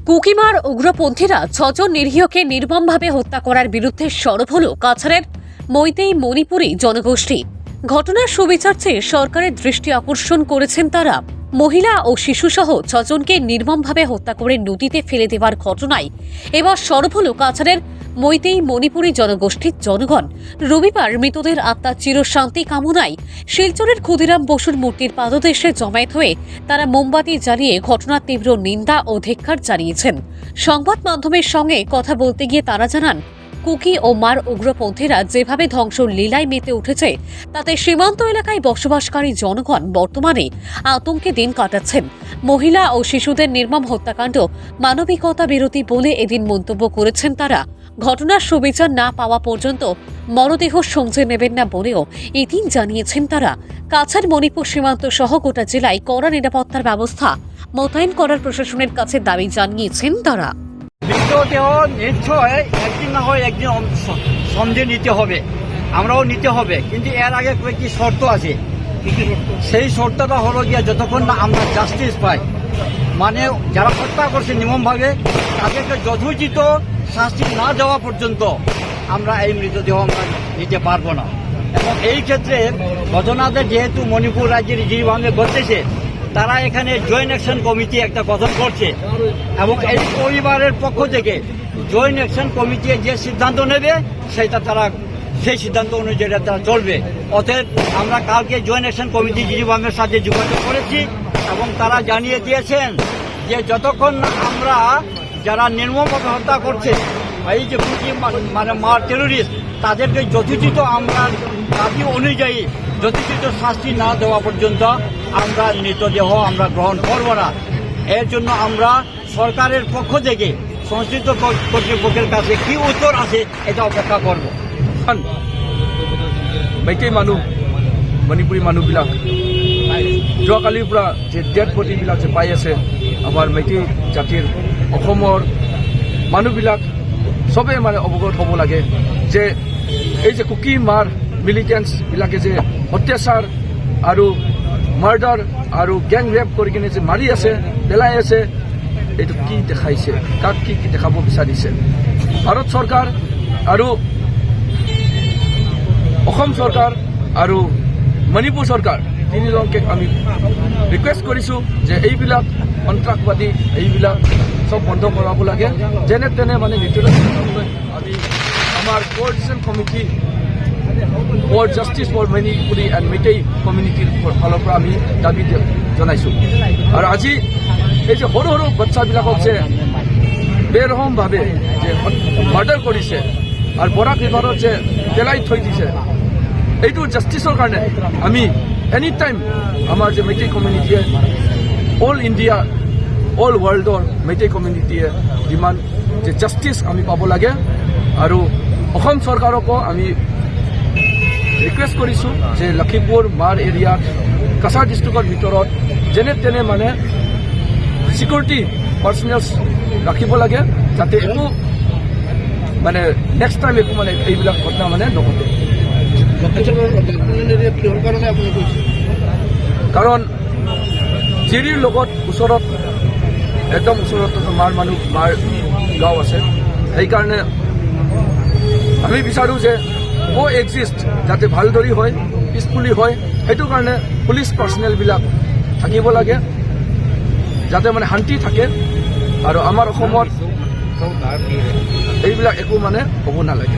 কুকিমার উগ্রপন্থীরা ৬ জন নিরীহকে নির্মমভাবে হত্যা করার বিরুদ্ধে সরব হল কাছাড়ের মৈতেই মণিপুরী জনগোষ্ঠী। ঘটনার সুবিচার চেয়ে সরকারের দৃষ্টি আকর্ষণ করেছেন তারা। মহিলা ও শিশুসহ ৬ জনকে নির্মমভাবে হত্যা করে নদীতে ফেলে দেওয়ার ঘটনায় এবার সরব হল কাছাড়ের মৈতেই মণিপুরী জনগোষ্ঠীর জনগণ। রবিবার মৃতদের আত্মার চিরশান্তি কামনায় শিলচরের ক্ষুদিরাম বসুর মূর্তির পাদদেশে জমায়েত হয়ে তারা মোমবাতি জ্বালিয়ে ঘটনার তীব্র নিন্দা ও ধিক্কার জানিয়েছেন। সংবাদ মাধ্যমের সঙ্গে কথা বলতে গিয়ে তারা জানান, কুকি ও মার উগ্রপন্থীরা যেভাবে ধ্বংস লীলায় মেতে উঠেছে তাতে সীমান্ত এলাকায় বসবাসকারী জনগণ বর্তমানে আতঙ্কে দিন কাটাচ্ছেন। মহিলা ও শিশুদের নির্মম হত্যাকাণ্ড মানবিকতা বিরোধী বলে এদিন মন্তব্য করেছেন তারা। ঘটনার সুবিচার না পাওয়া পর্যন্ত মরদেহ সঙ্গে নেবেন না বলেও এদিন জানিয়েছেন তারা। কাছাড় মণিপুর সীমান্ত সহ গোটা জেলায় কড়া নিরাপত্তার ব্যবস্থা মোতায়েন করার প্রশাসনের কাছে দাবি জানিয়েছেন তারা। মৃতদেহ নিশ্চয় একদিন না হয় একদিন সন্ধে নিতে হবে, আমরাও নিতে হবে, কিন্তু এর আগে কয়েকটি শর্ত আছে। সেই শর্তটা হলো গিয়ে যতক্ষণ না আমরা জাস্টিস পাই, মানে যারা হত্যা করছে নির্মমভাবে তাদেরকে যথোচিত শাস্তি না দেওয়া পর্যন্ত আমরা এই মৃতদেহ আমরা নিতে পারবো না। এবং এই ক্ষেত্রে ঘটনাতে যেহেতু মণিপুর রাজ্যের যেভাবে ঘটেছে, তারা এখানে জয়েন্ট অ্যাকশন কমিটি একটা গঠন করছে এবং এই পরিবারের পক্ষ থেকে জয়েন্ট অ্যাকশন কমিটি যে সিদ্ধান্ত নেবে সেটা তারা সেই সিদ্ধান্ত অনুযায়ী তারা চলবে। অতএব আমরা কালকে জয়েন্ট অ্যাকশন কমিটি জিজিবামের সাথে যোগাযোগ করেছি এবং তারা জানিয়ে দিয়েছেন যে যতক্ষণ না আমরা যারা নির্মমভাবে হত্যা করছে এই যে মানে মার টেরোরিস্ট তাদেরকে যথোচিত আমরা দাবি অনুযায়ী যথোচিত শাস্তি না দেওয়া পর্যন্ত আমরা মৃতদেহ আমরা গ্রহণ করব না। এর জন্য আমরা সরকারের পক্ষ থেকে সংশ্লিষ্ট কর্তৃপক্ষের কাছে কি উত্তর আছে এটা অপেক্ষা করব। মেইটেই মানুহ মণিপুৰী মানুহবিলাক যোৱাকালিৰ পৰা যে ডেড বডিবিলাক যে পাই আছে আমাৰ মেইটেই জাতিৰ অসমৰ মানুহবিলাক চবেই মানে অৱগত হ'ব লাগে যে এই যে কুকি মাৰ মিলিটেন্টছবিলাকে যে অত্যাচাৰ আৰু মাৰ্ডাৰ আৰু গেং ৰেপ কৰি কিনে যে মাৰি আছে পেলাই আছে, এইটো কি দেখাইছে, কাক কি দেখাব বিচাৰিছে। ভাৰত চৰকাৰ আৰু অসম চৰকাৰ আৰু মণিপুৰ চৰকাৰ তিনিজনকে আমি ৰিকুৱেষ্ট কৰিছোঁ যে এইবিলাক সন্ত্ৰাসবাদী এইবিলাক চব বন্ধ কৰাব লাগে। যেনে তেনে মানে নিতলৈ আমি আমাৰ coordination committee for justice for Manipuri and Meitei কমিউনিটিৰ ফালৰ পৰা আমি দাবী জনাইছোঁ। আৰু আজি এই যে সৰু সৰু বাচ্চাবিলাকক যে বেৰহমভাৱে যে মাৰ্ডাৰ কৰিছে আৰু বৰাক ৰিভাৰত যে পেলাই থৈ দিছে, এইটো জাষ্টিছৰ কাৰণে আমি এনি টাইম আমাৰ যে মেইটেই কমিউনিটিয়ে অল ইণ্ডিয়া অল ৱৰ্ল্ডৰ মেইটেই কমিউনিটিয়ে যিমান যে জাষ্টিছ আমি পাব লাগে। আৰু অসম চৰকাৰকো আমি ৰিকুৱেষ্ট কৰিছোঁ যে লখিমপুৰ মাৰ এৰিয়াত কাছাৰ ডিষ্ট্ৰিক্টৰ ভিতৰত যেনে তেনে মানে ছিকিউৰিটি পাৰ্চনেলছ ৰাখিব লাগে, যাতে একো মানে নেক্সট টাইম একো মানে এইবিলাক ঘটনা মানে নঘটে। কাৰণ জিৰিৰ লগত ওচৰত একদম ওচৰত মাৰ গাঁও আছে, সেইকাৰণে আমি বিচাৰোঁ যে কো এক্সিষ্ট যাতে ভালদৰে হয়, পিচফুলি হয়, সেইটো কাৰণে পুলিচ পাৰ্চনেলবিলাক থাকিব লাগে যাতে মানে শান্তি থাকে। আৰু আমাৰ অসমত এইবিলাক একো মানে হ'ব নালাগে।